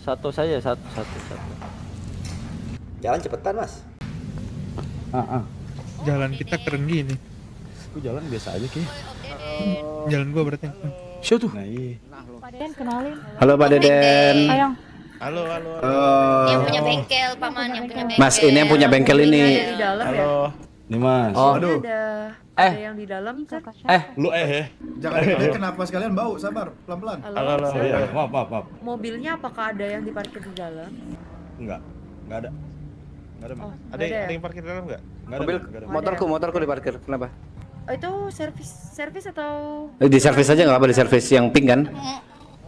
Satu saja, satu. Jalan cepetan, Mas. Jalan kita keren gini. Gue jalan biasa aja Ki. Jalan gua berarti. Show tuh. Nah, iya. Pak Deden kenalin. Halo Pak Deden. Sayang. Halo. Yang punya bengkel, Paman, yang punya bengkel. Mas, ini yang punya bengkel ini. Di dalam ya? Halo. Nih Mas. Oh. Aduh. Ada yang di dalam kan? Lu Jangan dikit, kenapa sekalian bau? Sabar, pelan-pelan. Halo. Iya, maaf. Mobilnya apakah ada yang diparkir di dalam? Enggak ada. Enggak ada, Mas. Oh, Ada yang parkir dalam nggak? Enggak ada. Mobil, Nggak ada. motorku diparkir. Kenapa? Oh, itu servis atau? Di servis aja nggak apa di servis yang pink kan?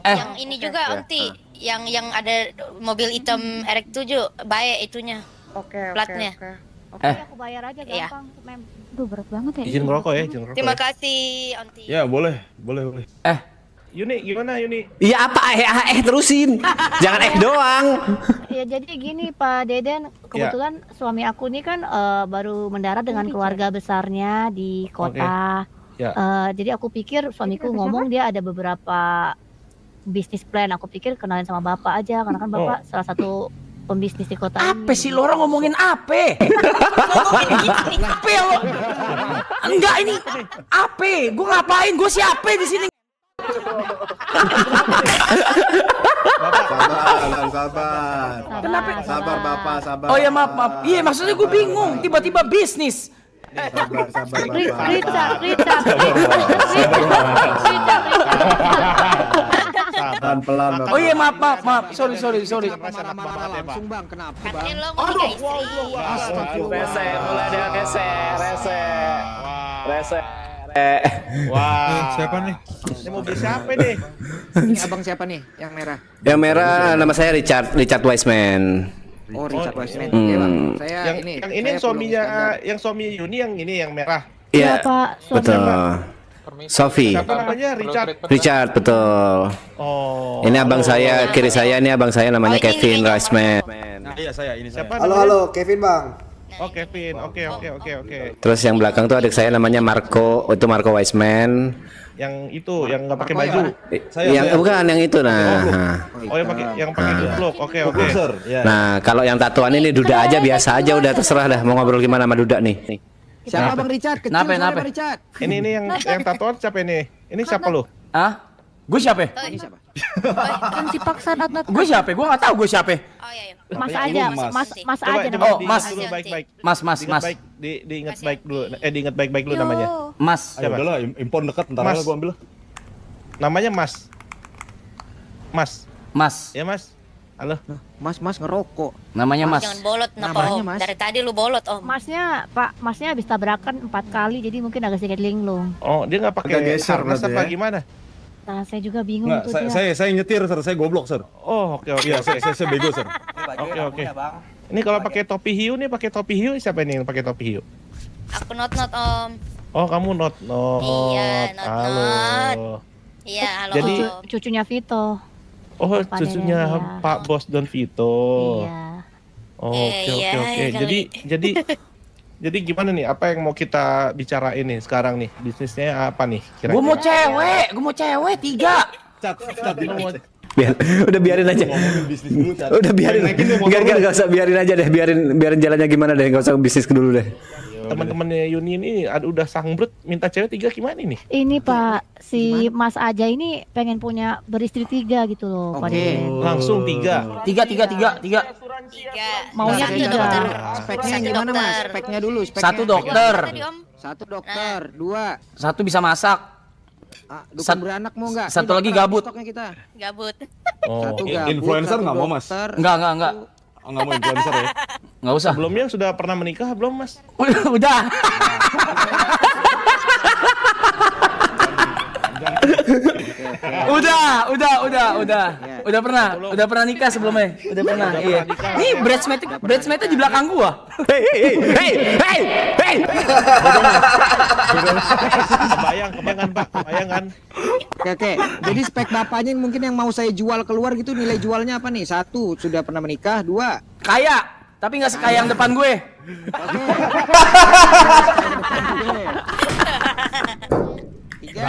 Yang ini juga Om Ti, yang ada mobil hitam RX-7, baik itunya. Oke. Platnya. Oke. Aku bayar aja Iya. gampang, Mem. Duh, berat banget ya. Izin ngerokok ya, Terima kasih Om Ti. Ya, boleh. Yuni, gimana Yuni? Iya apa terusin. Jangan doang. Ya jadi gini Pak Deden, kebetulan suami aku nih kan baru mendarat dengan keluarga besarnya di kota. Ya. Jadi aku pikir suamiku ngomong dia ada beberapa bisnis plan. Aku pikir kenalin sama bapak aja, karena kan bapak salah satu pembisnis di kota ini. Apa sih lo orang ngomongin apa? Ngomongin gini, apa ya lo? Enggak ini apa? Gue ngapain? Gue siapa di sini? Sabar. Kenapa? Sabar, Bapak, sabar. Oh ya maaf. Iya maksudnya gue bingung. Tiba-tiba bisnis. Sabar, Richard. Pelan-pelan, Bapak. Oh iya maaf. Sorry. Langsung Bang, kenapa? Katanya lo mau nikah istri. Rese, mulai ada rese. Wah. Siapa nih? Ini mobil siapa nih? Ini abang siapa nih? Yang merah? Yang merah nama saya Richard Wiseman. Oh, Richard Wiseman. Hmm. Oke, Bang. Saya Yang ini. ini yang suaminya, yang suami Yuni yang ini yang merah. Iya, Pak, betul. Sophie. Siapa namanya? Richard, betul. Oh. Ini abang saya, kiri saya ini abang saya namanya Kevin Wiseman. Iya, saya ini saya. Siapa Halo, namanya? Kevin, Bang. Oh, Kevin. Oke. Terus yang belakang tuh adik saya namanya Marco, itu Marco Wiseman. Yang itu yang nggak pakai baju. Yang bukan yang itu nah. Oh, yang pakai kupluk. Oke. Nah, kalau yang tatuan ini Duda aja biasa aja udah terserah dah mau ngobrol gimana sama Duda nih. Siapa Bang Richard? Kecil Kenapa? Bang Richard. Ini yang tatoan siapa ini? Ini siapa lu? Hah? Gue siapa? Ini siapa? Kan dipaksa Natnat. Gue siapa? Gue nggak tahu gue siapa. Oh iya. Mas aja, mas Coba aja. Oh, Mas. dulu baik-baik. Mas. Diingat baik dulu. Diingat baik-baik dulu namanya. Mas. Ya udahlah, impon dekat ntar Mas. aja gua ambil. Namanya Mas. Ya Mas. Halo. Mas ngerokok. Namanya Mas. Jangan bolot Namanya, Om. Mas. Dari tadi lu bolot Om. Masnya habis tabrakan 4 kali, jadi mungkin agak sedikit linglung. Oh, dia nggak pakai Agak geser harness berarti apa ya? gimana? Nah, saya juga bingung Enggak, tuh saya nyetir, Sir. Saya goblok, Sir. Oh, oke. Iya, saya bego, Sir. Oke. Ini kalau pakai topi hiu nih, siapa ini yang pakai topi hiu? Aku not Om. Oh, kamu not. Iya, not. Halo. Iya, halo Jadi- Om. Cucunya Vito. Oh, Pak cucunya Deden, ya. Pak Bos Don Vito. Iya. Oke. Iya, Jadi gimana nih? Apa yang mau kita bicarain nih sekarang nih? Bisnisnya apa nih? Gue mau cewek 3. Cat. Udah biarin aja. Ngomongin bisnis dulu, Cat. Udah biarin. Enggak usah biarin aja deh, biarin jalannya gimana deh, enggak usah bisnis dulu deh. Teman-temannya Yuni ini udah sangbrut minta cewek 3 gimana ini? Ini Pak, si Mas aja ini pengen punya beristri 3 gitu loh, Pak Oke. Deden. Langsung 3. 3. 3. Maunya Satu 3. dokter. Speknya Satu gimana Mas? dokter. Speknya dulu. Speknya. 1 dokter. Tadi Om. 1 dokter. 2. 1 bisa masak. Dukun beranak mau nggak? Satu Ini lagi dokter, gabut. stoknya kita. Gabut. Oh. 1 gabut. influencer 1 nggak mau, Mas? dokter. Enggak. Oh, nggak mau influencer ya? Enggak usah. Sebelumnya sudah pernah menikah belum, Mas? Udah. Udah pernah nikah sebelumnya. Udah pernah. Iya. Nih bridesmaid-nya di belakang gua. Hey. Kebayang Pak, kebayang. Oke. Jadi spek bapaknya mungkin yang mau saya jual keluar gitu, nilai jualnya apa nih? 1, sudah pernah menikah. 2, Kaya, tapi nggak sekaya yang depan gue. Oke. 3,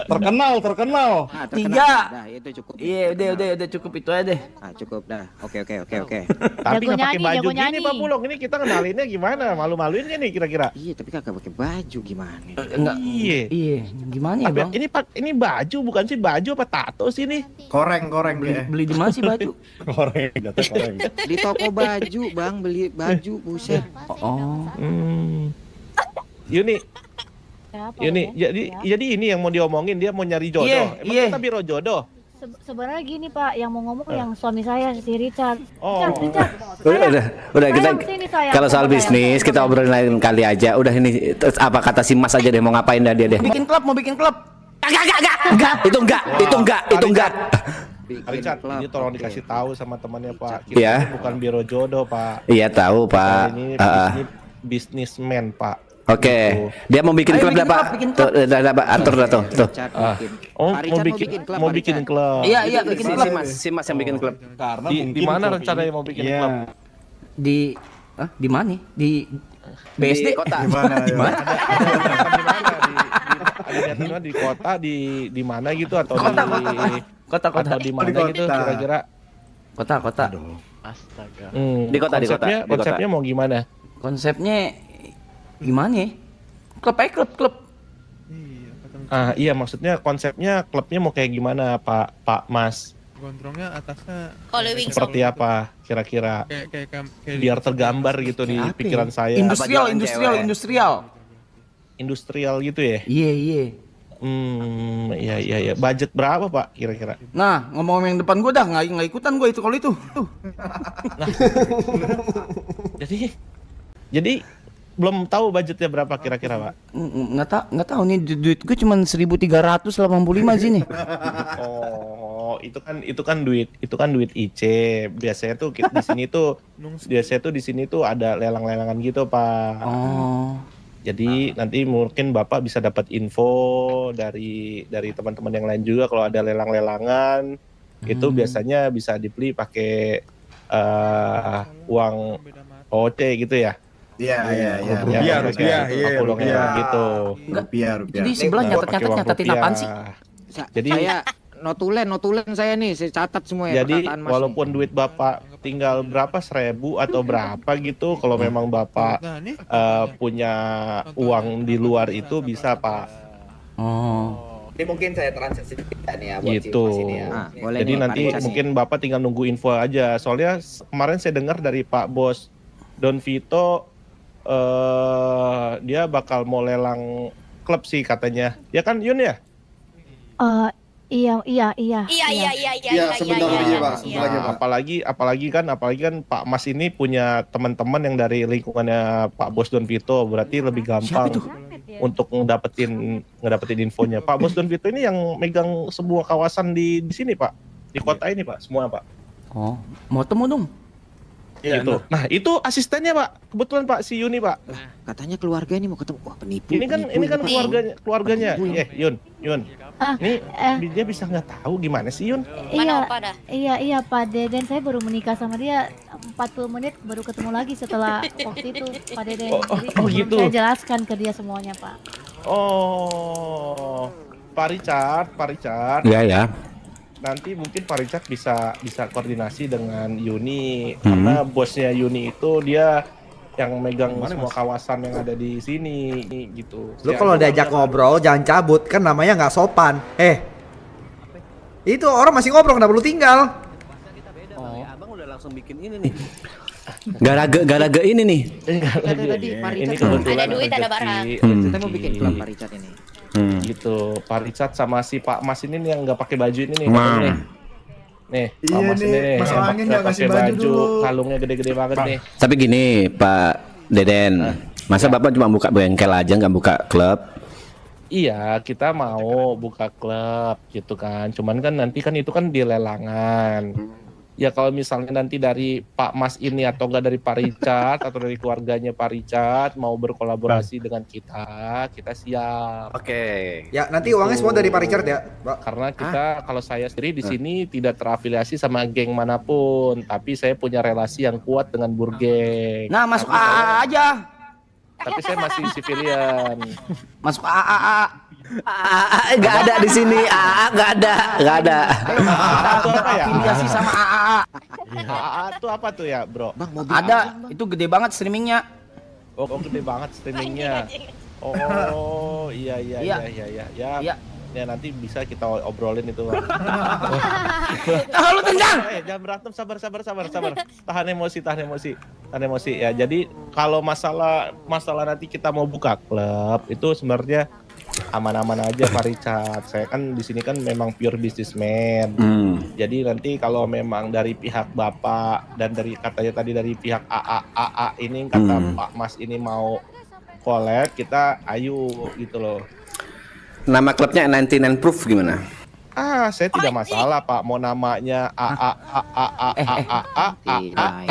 Terkenal. Ah, terkenal. Tiga. Dah, itu cukup. Iya, udah cukup itu aja deh. Ah, cukup dah. Oke. Tapi Jago nggak pakai nyanyi, baju jago gini nyanyi. Pak Bulog. Ini kita kenalinnya gimana? Malu-maluin nggak nih kira-kira? Iya, tapi kagak pakai baju gimana? Enggak. Iya. Iya, gimana ya, Bang? Ini baju bukan sih baju apa tato sih nih? Koreng Beli di mana sih baju? Koreng, jatuh koreng. Di toko baju, Bang, beli baju, buset. Oh. Yuni, Siapa Yuni, ya? jadi ini yang mau diomongin, dia mau nyari jodoh. Iya, Emang iya. kita biro jodoh. Sebenarnya gini Pak, yang mau ngomong yang suami saya si Richard. Oh. Richard. Udah kita Sayang, sini, sayang. kalau soal Sayang. bisnis kita obrolin lain kali aja. Udah ini terus apa kata si Mas aja deh mau ngapain dah dia deh. Mau bikin klub. Itu enggak. Pak Richard, klub, ini tolong oke. dikasih tahu sama temannya Pak. Kita Iya. ini bukan biro jodoh Pak. Iya tahu Pak. Ini bisnismen Pak. Oke, dia mau bikin Ayo, klub bikin dah Pak. klub, bikin Tuh, dah Pak, atur dah tuh. Richard Ah. bikin. Oh, Pak Richard mau bikin klub. Iya, bikin klub. Si Mas yang bikin klub. Karena Di mungkin mana klub rencananya ini- mau bikin Iya. klub? Di mana? Di BSD? Di kota. Gimana ya? Di mana? Di kota, di mana gitu atau Kota. atau di mana Di gitu kota. kira-kira? Kota. Di kota, di kota, di kota. Konsepnya mau gimana? Konsepnya gimana ya? Klub. Ah iya, maksudnya konsepnya klubnya mau kayak gimana Pak Mas? Gondrongnya atasnya Kalau wing Seperti apa kira-kira? kayak Biar tergambar gitu di Apa ya? pikiran saya. Industrial. Industrial gitu ya? Iya. Iya. Budget berapa Pak kira-kira? Nah, ngomong yang depan gua dah nggak ikutan gua itu kalau itu. Tuh. Jadi belum tahu budgetnya berapa kira-kira Pak? Nggak tahu nih duit gua cuma 1.385 sini. Oh, itu kan duit IC. Biasanya tuh di sini tuh ada lelang-lelangan gitu, Pak. Oh. Jadi nanti mungkin Bapak bisa dapat info dari teman-teman yang lain juga kalau ada lelang-lelangan. Itu biasanya bisa dibeli pakai uang OC gitu ya. Iya. Ya, rupiah, iya, rupiah. gitu. Rupiah. Jadi sebelah Pakai uang nyatet-nyatetin rupiah. apaan sih? Jadi Saya notulen saya nih, saya catat semua ya. Jadi perkataan Mas walaupun duit Bapak tinggal berapa 1.000 atau berapa gitu, kalau memang Bapak punya uang di luar itu bisa Pak. Oh. Ini mungkin saya transaksi juga nih ya buat Gitu. si Mas ini ya. Nah, boleh Jadi nih, nanti Pak Richard mungkin Bapak tinggal nunggu info aja. Soalnya kemarin saya dengar dari Pak Bos Don Vito, dia bakal mau lelang klub sih katanya. Ya kan Yun ya? Iya. Iya. Sebentar lagi, Pak. Sebentar lagi, Pak. Apalagi kan Pak Mas ini punya teman-teman yang dari lingkungannya Pak Bos Don Vito, berarti lebih gampang untuk ngedapetin infonya. Pak Bos Don Vito ini yang megang sebuah kawasan di sini Pak, di kota ini Pak, semua Pak. Oh, mau temu dong. Gitu. Nah itu asistennya Pak, kebetulan Pak si Yuni Pak. Lah, katanya keluarga ini mau ketemu. Wah, penipu. Ini kan Pak. keluarganya. Yun. Ah, Ini dia bisa nggak tahu gimana sih Yun? Mana apa dah? Iya Pak Deden, saya baru menikah sama dia 40 menit baru ketemu lagi setelah waktu itu Pak Deden. Jadi belum gitu. saya jelaskan ke dia semuanya Pak. Oh, Pak Richard. Ya. Nanti mungkin Pak Richard bisa koordinasi dengan Yuni karena bosnya Yuni itu dia yang megang semua kawasan yang ada di sini gitu. Lu kalau diajak ngobrol jangan cabut, kan namanya nggak sopan. Itu orang masih ngobrol kenapa lu tinggal? Abang udah langsung bikin ini nih. Garaga ini nih. Tadi Pak Ini Richard kebetulan Ada duit, ada rezeki. barang. kita mau bikin klub Pak Richard ini. Gitu. Pak Richard sama si Pak Mas ini nih yang nggak pakai baju ini nih. Mang. Nih, Pak Iya Mas nih, ini nih, Mas yang Angin nggak pakai kasih baju dulu. kalungnya gede-gede banget nih. Tapi gini Pak Deden, masa Bapak cuma buka bengkel aja nggak buka klub? Iya, kita mau buka klub gitu kan. Cuman kan nanti kan itu kan di lelangan. Ya kalau misalnya nanti dari Pak Mas ini atau enggak dari Pak Richard atau dari keluarganya Pak Richard mau berkolaborasi dengan kita siap. Oke. Ya nanti uangnya semua dari Pak Richard ya, Pak. Karena kita kalau saya sendiri di sini tidak terafiliasi sama geng manapun, tapi saya punya relasi yang kuat dengan Burgeng. Nah, masuk Tapi AA aja. Tapi saya masih civilian. Masuk AA. Nggak ada di sini. Nggak ada. Itu apa ya? Afiliasi sama AAA. AA itu apa tuh ya, Bro? Bang, mobil Ada, itu gede banget streamingnya. Oh, gede banget streamingnya. Oh, iya. Iya. Ya nanti bisa kita obrolin itu. Lu tendang. Jangan berantem, sabar. Tahan emosi. Ya, jadi kalau masalah nanti kita mau buka klub itu sebenarnya aman-aman aja Pak Richard. Saya kan di sini kan memang pure businessman. Jadi nanti kalau memang dari pihak Bapak dan dari katanya tadi dari pihak AA ini kata Pak Mas ini mau collab, kita ayo gitu loh. Nama klubnya 99 Proof gimana? Saya tidak masalah Pak, mau namanya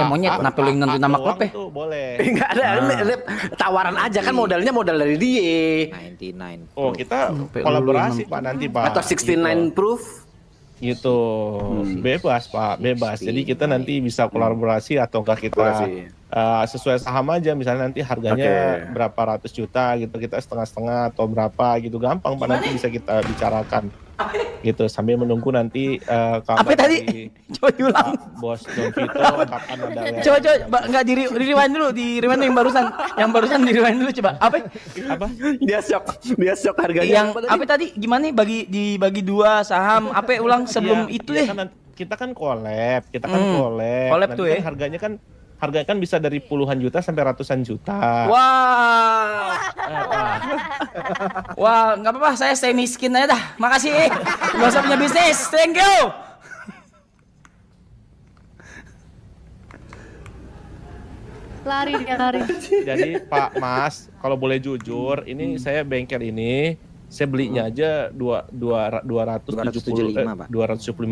Monyet, kenapa lu nentuin nama klub ya? Boleh. Enggak ada, tawaran aja kan modalnya modal dari dia. 99. Oh, kita kolaborasi Pak nanti Pak. Atau 69 Proof? Gitu. Bebas Pak, bebas. Jadi kita nanti bisa kolaborasi ataukah kita sesuai saham aja, misalnya nanti harganya berapa ratus juta gitu, kita setengah-setengah atau berapa gitu, gampang Pak, nanti bisa kita bicarakan gitu sambil menunggu nanti kabar tadi? Coba diulang. Bos Don Vito kapan ada. Coba enggak di-rewind dulu, yang barusan di-rewind dulu coba. Apa? Dia shock harganya. Yang apa tadi? Gimana dibagi dua saham? Apa ulang sebelum itu deh. Kita kan collab, collab tuh ya. Harganya kan bisa dari puluhan juta sampai ratusan juta. Wah, nggak apa-apa, saya stay miskin aja dah. Makasih, nggak usah punya bisnis. Thank you. Lari. Jadi Pak Mas, kalau boleh jujur, ini saya bengkel ini saya belinya aja 275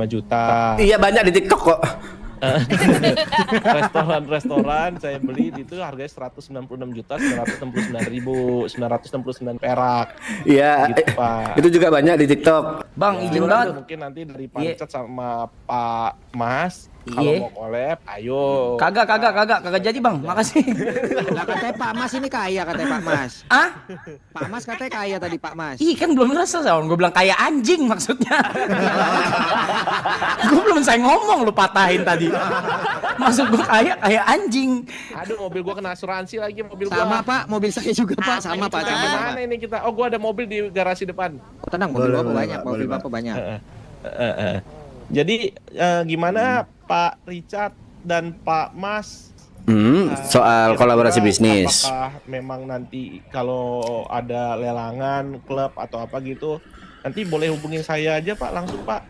juta. Iya, banyak di TikTok kok. Restoran saya beli itu harganya 196.969.969 perak. Iya, gitu, Pak. Itu juga banyak di TikTok. Bang, izin banget. Mungkin nanti dari Pak Richard sama Pak Mas kalau mau collab, ayo. Kagak jadi Bang, makasih. Lah katanya Pak Mas ini kaya, katanya Pak Mas. Pak Mas katanya kaya tadi Pak Mas. Ih, kan belum ngerasa soal gue bilang kaya anjing maksudnya. Gue belum saya ngomong lu patahin tadi. Maksud gue kaya anjing. Aduh, mobil gua kena asuransi lagi mobil gua. Sama Pak, mobil saya juga Pak, sama Pak. Mana ini kita? Oh, gua ada mobil di garasi depan. Tenang, mobil Bapak banyak, mobil Bapak banyak. Jadi gimana Pak Richard dan Pak Mas soal kolaborasi bisnis? Apakah memang nanti kalau ada lelangan klub atau apa gitu, nanti boleh hubungin saya aja Pak, langsung Pak.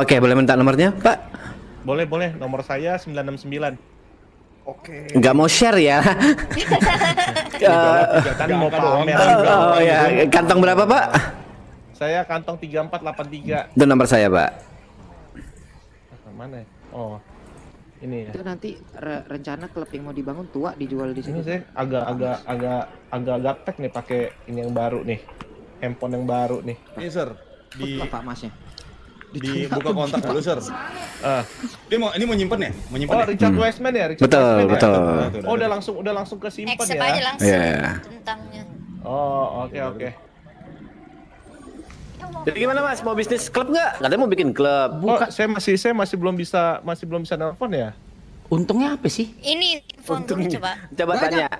Oke, boleh minta nomornya Pak? Boleh, nomor saya 969. Oke. Nggak mau share ya? Kan mau pamer. Oh ya, kantong berapa Pak? Saya kantong 3483. Itu nomor saya Pak. Mana? Oh, ini ya. Itu nanti rencana klub yang mau dibangun tua dijual di sini. Ini saya agak gaptek nih pakai ini yang baru nih, handphone yang baru nih. Ini Sir, di Pak Masnya. dibuka kontak dulu Sir. Ini mau nyimpen ya? Richard Westman ya? Betul. Oh, udah langsung ke simpan Accept ya? aja langsung Iya. tentangnya. Oh, oke. Jadi gimana Mas, mau bisnis klub nggak? Katanya mau bikin klub. Saya masih belum bisa nelpon ya. Untungnya apa sih? Ini phone dulu coba. Coba tanya.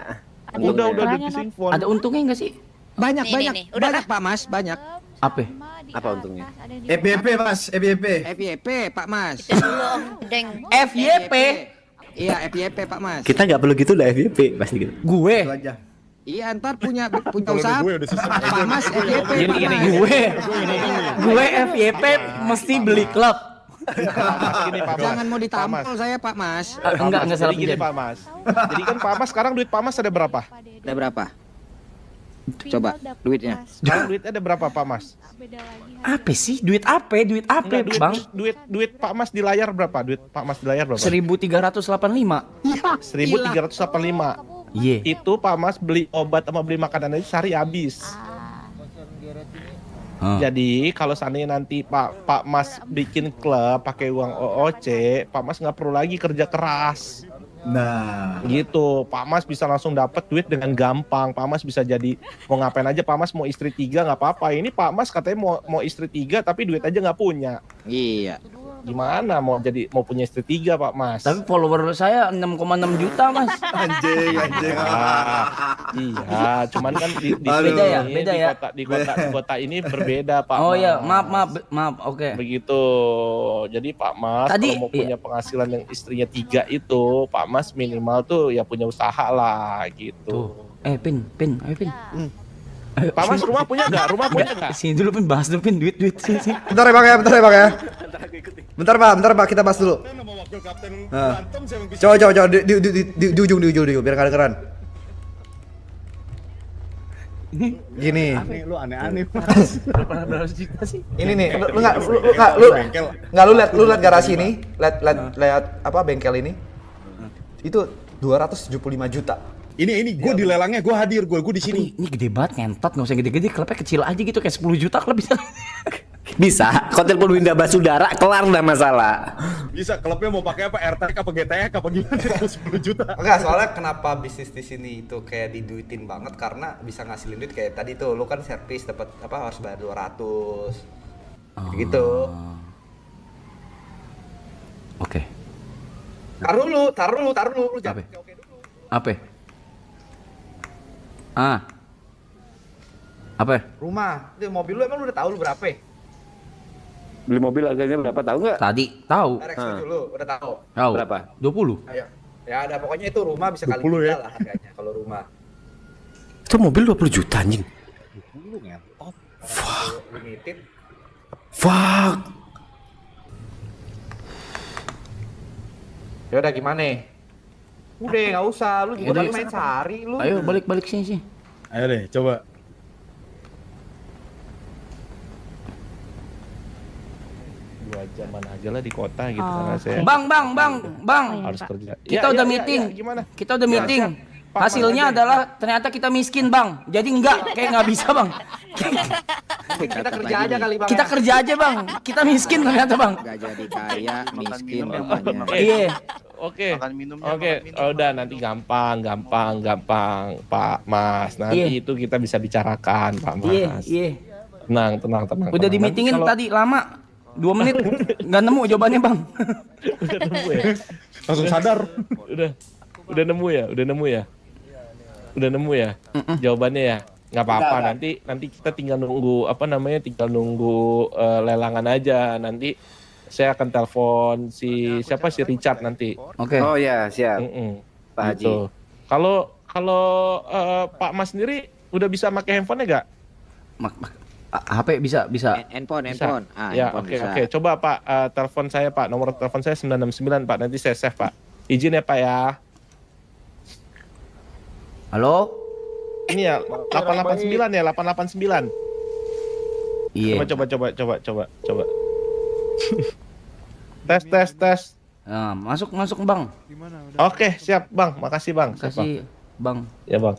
Udah di phone. Ada untungnya nggak sih? Banyak, Nih. Udah banyak Pak Mas, banyak. Apa untungnya? FYP Mas, FYP Pak Mas. Itu dulu Om Deng. FYP. Iya, FYP Pak Mas. Kita nggak perlu gitu lah FYP pasti gitu. Gue. Itu aja. Iya, ntar punya usaha. Pak Mas FYP. Gini gue FYP mesti beli klub. Gini Pak Mas. Jangan mau ditampol saya Pak Mas. Enggak salah Jadi gini Pak Mas. Jadi kan Pak Mas sekarang duit Pak Mas ada berapa? Ada berapa? Coba duitnya. Sekarang duitnya ada berapa Pak Mas? Apa sih? Duit apa, Bang? Duit Pak Mas di layar berapa? Duit Pak Mas di layar berapa? 1385. 1385. Iya. Itu Pak Mas beli obat sama beli makanan aja sehari habis. Jadi kalau seandainya nanti Pak Mas bikin klub pakai uang OOC, Pak Mas nggak perlu lagi kerja keras. Nah, gitu. Pak Mas bisa langsung dapat duit dengan gampang. Pak Mas bisa jadi mau ngapain aja. Pak Mas mau istri 3 nggak apa-apa. Ini Pak Mas katanya mau istri 3 tapi duit aja nggak punya. Iya. Gimana mau punya istri 3 Pak Mas? Tapi follower saya 6,6 juta Mas. anjing. Iya, cuman kan di beda ya, beda ya. Di kota ini berbeda Pak. Oh Mas. iya, maaf, oke. Begitu. Jadi Pak Mas Tadi, kalau mau punya penghasilan yang istrinya 3 itu, Pak Mas minimal tuh ya punya usaha lah gitu. Pin, ayo Pin. Pak Mas rumah punya nggak? Sini dulu Pin, bahas dulu Pin, duit sini. Bentar ya Bang ya. Bentar Pak, kita bahas dulu. Coba di ujung biar nggak kedengeran. Gini. Lu aneh-aneh. Berapa juta sih? Ini nih, lu lihat garasi ini, lihat apa bengkel ini. Itu 275 juta. Ini gue di lelangnya, gue hadir, gue di sini. Ini gede banget, ngentot, nggak usah gede-gede, klubnya kecil aja gitu, kayak 10 juta klub bisa. Bisa, kau telepon Winda Basudara, kelar udah masalah. Bisa, klubnya mau pakai apa, RTK apa GTX apa gimana, 10 juta. Enggak, soalnya kenapa bisnis di sini itu kayak diduitin banget karena bisa ngasilin duit kayak tadi tuh, lu kan servis dapat apa harus bayar 200. Gitu. Oke. Taruh dulu, jangan. Apa? Apa? Rumah, itu mobil lu emang lu udah tahu lu berapa? Beli mobil harganya berapa tahu nggak? Tadi tahu. RX dulu, udah tahu. Tahu. Berapa? 20. Ayo. Ya ada pokoknya itu rumah bisa kali 20 3 ya? lah harganya kalau rumah. Itu mobil 20 juta anjing. 20 ngentot. Limited. Fuck. Ya udah gimana? Udah nggak usah, lu juga baru main sehari lu. Ayo balik sini. Ayo deh, coba. Dua jaman aja lah di kota gitu karena saya Bang. harus kerja. Kita udah meeting. Gimana? Kita udah meeting. Hasilnya adalah ternyata kita miskin, Bang. Jadi kayak nggak bisa, Bang. Kita kerja aja kali Bang. Kita kerja aja, Bang. Kita miskin ternyata, Bang. Nggak jadi kaya, miskin namanya. Iya. Oke, udah nanti gampang, Pak Mas. Nanti itu kita bisa bicarakan, Pak Mas. Iya. Tenang. Udah di meetingin tadi lama. 2 menit nggak nemu jawabannya, Bang. Udah nemu ya? Langsung sadar. Udah nemu ya? Jawabannya ya? Nggak apa-apa, nanti kita tinggal nunggu lelangan aja. Nanti saya akan telepon si Richard nanti. Oke. Oh ya, siap. Pak Haji. Gitu. Kalau Pak Mas sendiri udah bisa pakai handphone-nya nggak? HP bisa. Handphone. Ya, oke. Coba Pak, telepon saya Pak. Nomor telepon saya 969 Pak. Nanti saya save Pak. Izin ya Pak ya. Halo? Ini ya 889 ya, 889. Iya. Coba. Tes. Nah, masuk Bang. Oke, siap Bang. Makasih Bang. Kasih Bang. Ya Bang.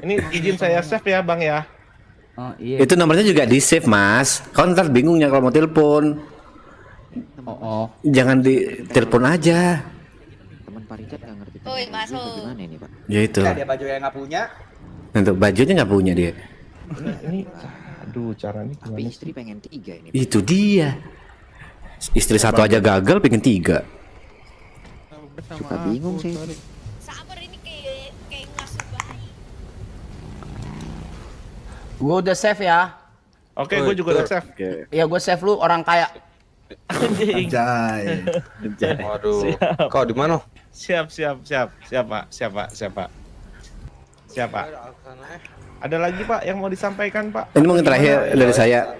Ini izin saya save ya Bang ya. Oh, iya. Itu nomornya juga di save Mas. Kau ntar bingungnya kalau mau telepon. Oh. Jangan ditelepon aja. Teman Pak Richard nggak ngerti. Woi, masuk. Gimana ini Pak? Ya itu. Dia baju yang nggak punya. Untuk bajunya nggak punya dia. Ini aduh caranya Tapi gimana? istri pengen 3 ini. Itu dia. Istri satu aja gagal, pengen 3. Suka bingung sih. Sabar ini kayak ngasuh bayi. Gua udah save ya. Oke, gue juga udah save. Iya, gua save lu orang kaya. Anjay. Waduh. Kau di mana? Siap Pak. Ada lagi Pak yang mau disampaikan Pak? Ini mungkin terakhir dari saya.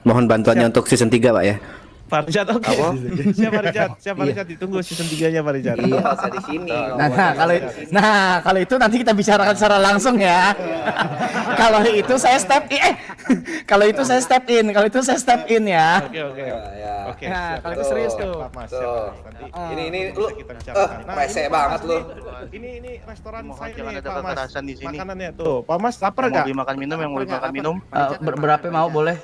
Mohon bantuannya untuk season 3 Pak ya. Pak Richard, oke. Siapa Richard? Ditunggu season 3-nya Pak Richard. Iya, usah di sini. Kalau itu nanti kita bicarakan secara langsung ya. Kalau itu saya step in. Kalau itu saya step in ya. Oke. Nah, kalau itu serius tuh. Pak Mas. Nanti Ini lu rese banget lu. Ini restoran saya nih Pak Mas. Makanannya tuh. Pak Mas lapar enggak? Mau makan minum, yang mau makan minum. Berapa mau boleh?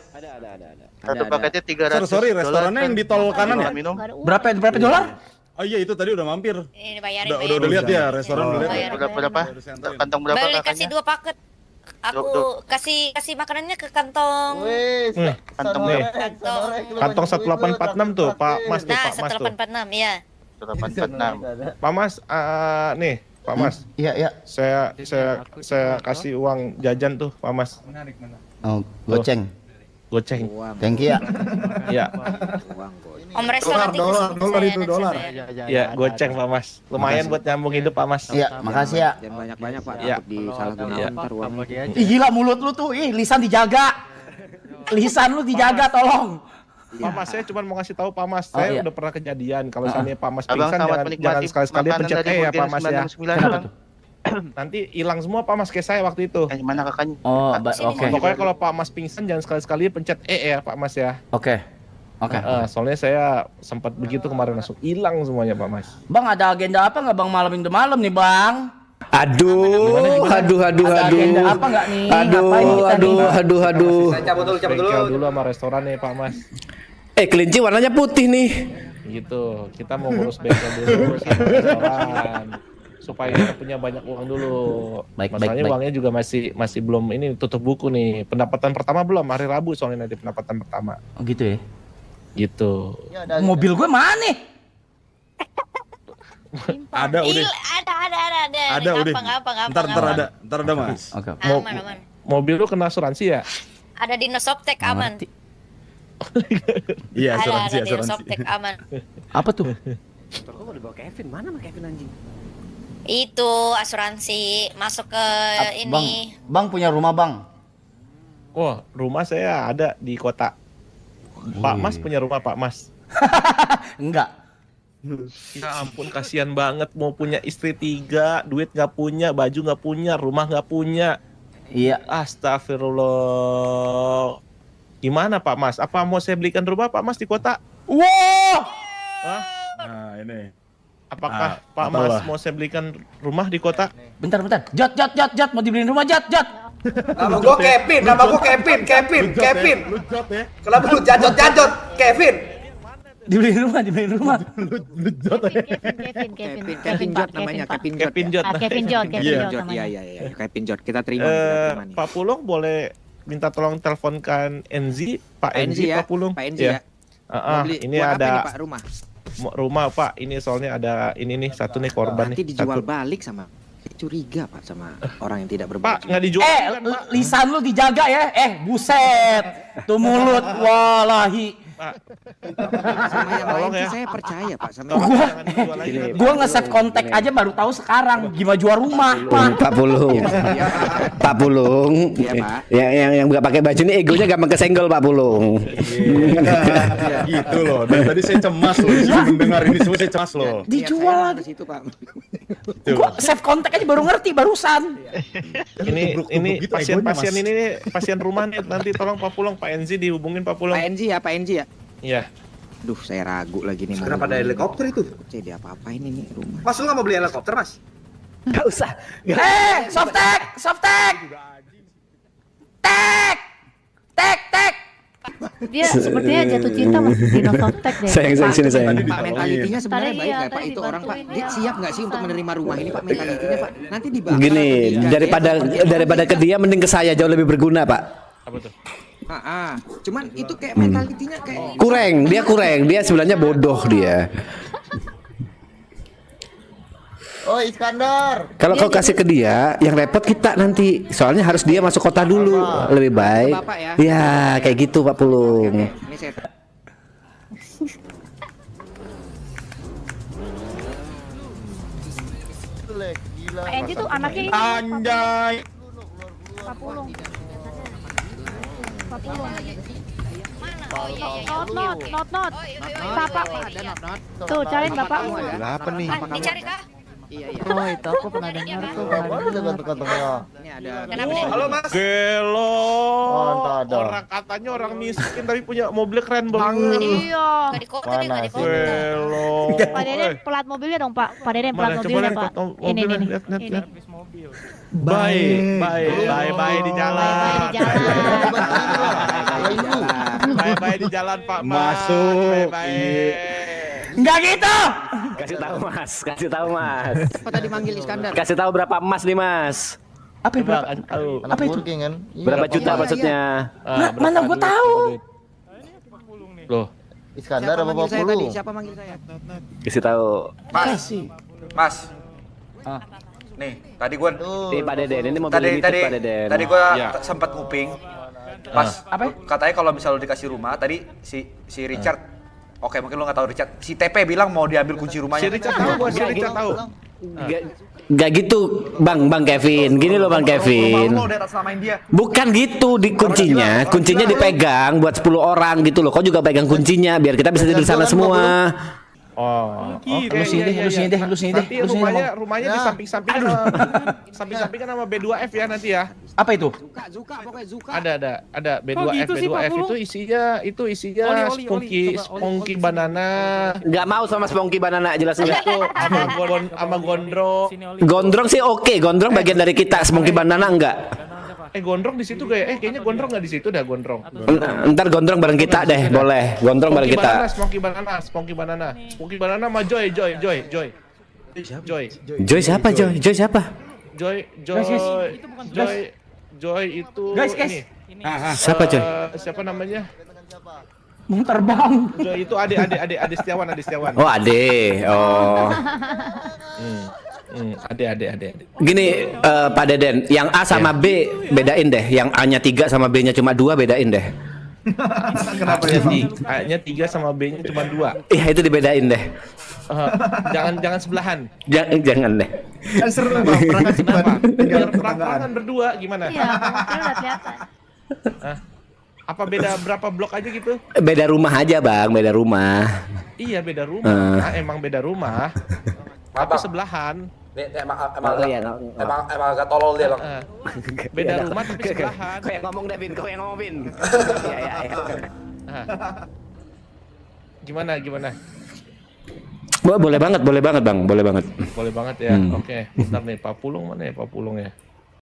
Satu paketnya 300. Sorry, restorannya yang di tol kanan ya? Minum. Berapa dolar? Oh iya itu tadi udah mampir. Ini bayarin. Udah lihat ya restoran udah lihat. Udah berapa? Kantong berapa Beli kakaknya? kasih 2 paket. Aku kasih makanannya ke kantong. Kantong Kantong 1846 tuh, Pak Mas tuh, Nah, Pak Mas tuh. 1846 ya. 1846. Pak Mas, nih, Pak Mas. Iya. Saya kasih uang jajan tuh, Pak Mas. Oh, goceng. Thank you ya. Iya. Om restoran dolar itu dolar. Ya, goceng Pak Mas. Lumayan buat nyambung hidup Pak Mas. Iya, makasih ya. Jangan banyak-banyak Pak, Iya. takut disalahgunakan ntar uangnya. Ih, gila mulut lu tuh. Ih, lisan dijaga. Lisan lu dijaga, tolong. Pak Mas, saya cuma mau kasih tahu Pak Mas, saya udah pernah kejadian kalau misalnya Pak Mas Abang pingsan selamat jangan menikmati sekali-sekali makanan pencet dari ya Pak Mas ya. 99, Bang. Nanti hilang semua Pak Mas kayak saya waktu itu. Mana kakaknya? Oh, Oke. Pokoknya kalau Pak Mas pingsan jangan sekali-sekali pencet ya Pak Mas ya. Oke. Soalnya saya sempat begitu kemarin langsung hilang semuanya Pak Mas. Bang, ada agenda apa nggak Bang malam ini malam nih Bang? Aduh. Ada agenda apa nggak nih? Ngapain kita nih? Aduh. Saya cabut dulu. Bengkel dulu sama restoran nih Pak Mas. Kelinci warnanya putih nih. Gitu, kita mau ngurus bengkel dulu sama restoran supaya kita punya banyak uang dulu. Masalahnya uangnya juga masih belum ini tutup buku nih. Pendapatan pertama belum, hari Rabu soalnya nanti pendapatan pertama. Oh gitu ya? Gitu. Mobil gue mana nih? Ada udah. Ada udah. Ntar ada Mas. Oke. Aman. Mobil lu kena asuransi ya? Ada di Nosoptek aman. Iya, Ada di asuransi. Nosoptek aman. Apa tuh? Kok udah bawa Kevin? Mana sama Kevin anjing? Itu asuransi masuk ke ini. Bang punya rumah Bang? Wah, rumah saya ada di kota. Pak Mas punya rumah Pak Mas? Enggak. Ya ampun, kasihan banget mau punya istri 3, duit nggak punya, baju nggak punya, rumah nggak punya. Iya. Astagfirullah. Gimana Pak Mas? Apa mau saya belikan rumah Pak Mas di kota? Wow. Nah, ini. Apakah Pak Mas mau saya belikan rumah di kota? Bentar. Jat, mau dibeliin rumah Jat. Nama gua Kevin. Lu jot ya. Kenapa lu jajot Kevin? Dibeliin rumah. Lu jot ya. Kevin Jot namanya, Kevin Jot. Kevin Jot Iya, namanya. Kevin Jot. Kita terima nih. Pak Pulung boleh minta tolong teleponkan Enzi, Pak Enzi ya. Pak Pulung. Pak Enzi ya. Ini ada Pak, rumah Pak, ini soalnya ada ini nih satu nih korban nanti nih. dijual balik sama curiga Pak sama orang yang tidak berbaju. Pak, nggak dijual. Lisan lu dijaga ya. Buset. Tuh mulut, wallahi. Pak. Sama yang lain Tolong ya. sih saya percaya Pak sama Gua nge-save kontak aja baru tahu sekarang gimana jual rumah, Pak. Pak Pulung. Pak Pulung. Iya, Pak. Yang nggak pakai baju ini egonya gampang kesenggol Pak Pulung. Gitu loh. Dan tadi saya cemas loh mendengar ini semua, saya cemas loh. Dijual lagi situ Pak. Gua save kontak aja baru ngerti barusan. Ini pasien-pasien ini nih, pasien rumah nih, nanti tolong Pak Pulung, Pak Enzi dihubungin Pak Pulung. Pak Enzi ya. Iya. Duh, saya ragu lagi nih. Kenapa ada helikopter itu? Saya apa-apain ini rumah. Mas lu nggak mau beli helikopter Mas? Nggak usah. Softtek. Tek. Dia sepertinya jatuh cinta Mas di Nosoptek deh. Sayang sini sayang. Pak, mentalitinya sebenarnya Tadi baik iya, nggak Pak tadi itu orang Pak? dibantuin Dia dia. siap nggak sih untuk menerima rumah ini Pak, mentalitinya Pak? Nanti dibahas. Gini, daripada ke dia mending ke saya, jauh lebih berguna Pak. Apa tuh? Cuman itu kayak mentalitinya kayak Kurang, dia sebenarnya bodoh dia. Oh Iskandar. Kalau kau kasih ke dia, yang repot kita nanti. Soalnya harus dia masuk kota dulu, lebih baik. Bapak ya. Ya, kayak gitu Pak Pulung. Ini saya Pak Enji tuh anaknya ini. Anjay. Pak Pulung. Oh iya. Not. Bapak. Tuh, cariin bapakmu. Apa nih? Dicari kah? Iya. Oh, itu aku pernah dengar tuh. Ini ada. Kenapa nih? Halo Mas. Gelo. ada. Orang katanya orang miskin tapi punya mobil keren banget. Iya. Nggak di kota deh, nggak di kota. Gelo. Pak Deden plat mobilnya dong, Pak. Pak Deden plat Mana coba mobilnya, lihat Pak. mobilnya, Ini. lihat. Ini. Bye di jalan. Bye-bye di jalan. Bye di jalan Pak Mas. Masuk. Bye. Enggak gitu. Kasih tahu Mas, kasih tahu Mas. Apa tadi manggil Iskandar? Kasih tahu berapa emas nih Mas? Apa itu? Tahu. Apa itu? Kan? Berapa juta iya, maksudnya? Mana gue tahu. Loh, Iskandar Siapa apa manggil saya tadi? 50? Siapa manggil saya? Kasih tahu. Mas. Nih, tadi gua Nih Pak Deden, ini mobil tadi limited tadi Pak Deden. tadi gua Iya. sempat nguping. Pas katanya kalau misal lu dikasih rumah, tadi si Richard oke, mungkin lu nggak tahu Richard. Si TP bilang mau diambil kunci rumahnya. si Richard tahu gua, si Richard tahu. Gak gitu, Bang Kevin. Gini loh Bang Kevin. Rumah lu udah atas namain dia. Bukan gitu di kuncinya dipegang buat 10 orang gitu loh. Kau juga pegang kuncinya biar kita bisa tidur di sana semua. Oh, Lu sini deh. Nanti rumahnya di samping-samping samping-sampingkan sama B2F ya nanti ya. Apa itu? Zuka, pokoknya Zuka. Ada B2F, B2F itu isinya spunky banana. Nggak mau sama Sponky Banana jelas enggak. Itu sama gondrong. Gondrong sih oke, gondrong bagian dari kita, Sponky Banana enggak. Gondrong di situ gak ya? Kayaknya gondrong nggak di situ dah gondrong. Ntar gondrong bareng kita deh, boleh. Gondrong bareng kita. Sponky banana sama Joy. Joy siapa Joy? Joy siapa? Joy itu Guys. ini. Siapa Joy? Siapa namanya? Mau terbang. Joy itu Ade Setiawan. Oh Ade. Oh. Ade. Gini Pak Deden, yang A sama B bedain deh. Yang A-nya 3 sama B-nya cuma 2 bedain deh. Kenapa ya? A-nya 3 sama B-nya cuma 2. Iya itu dibedain deh. Jangan sebelahan. Jangan deh. Kan seru Bang, Biar perang-perangan berdua gimana? Iya, mungkin udah kelihatan. Apa beda berapa blok aja gitu? Beda rumah aja Bang, beda rumah. Iya beda rumah. Emang beda rumah. Tapi sebelahan. Nih, emang Nggak. agak tolol dia, Bang. Beda rumah tapi sebelahan. Kau yang ngomong Devin, kau yang ngomong Vin. Iya. Gimana? Boleh banget Bang, boleh banget. Boleh banget ya. Oke. Bentar nih, Pak Pulung mana ya Pak Pulung ya?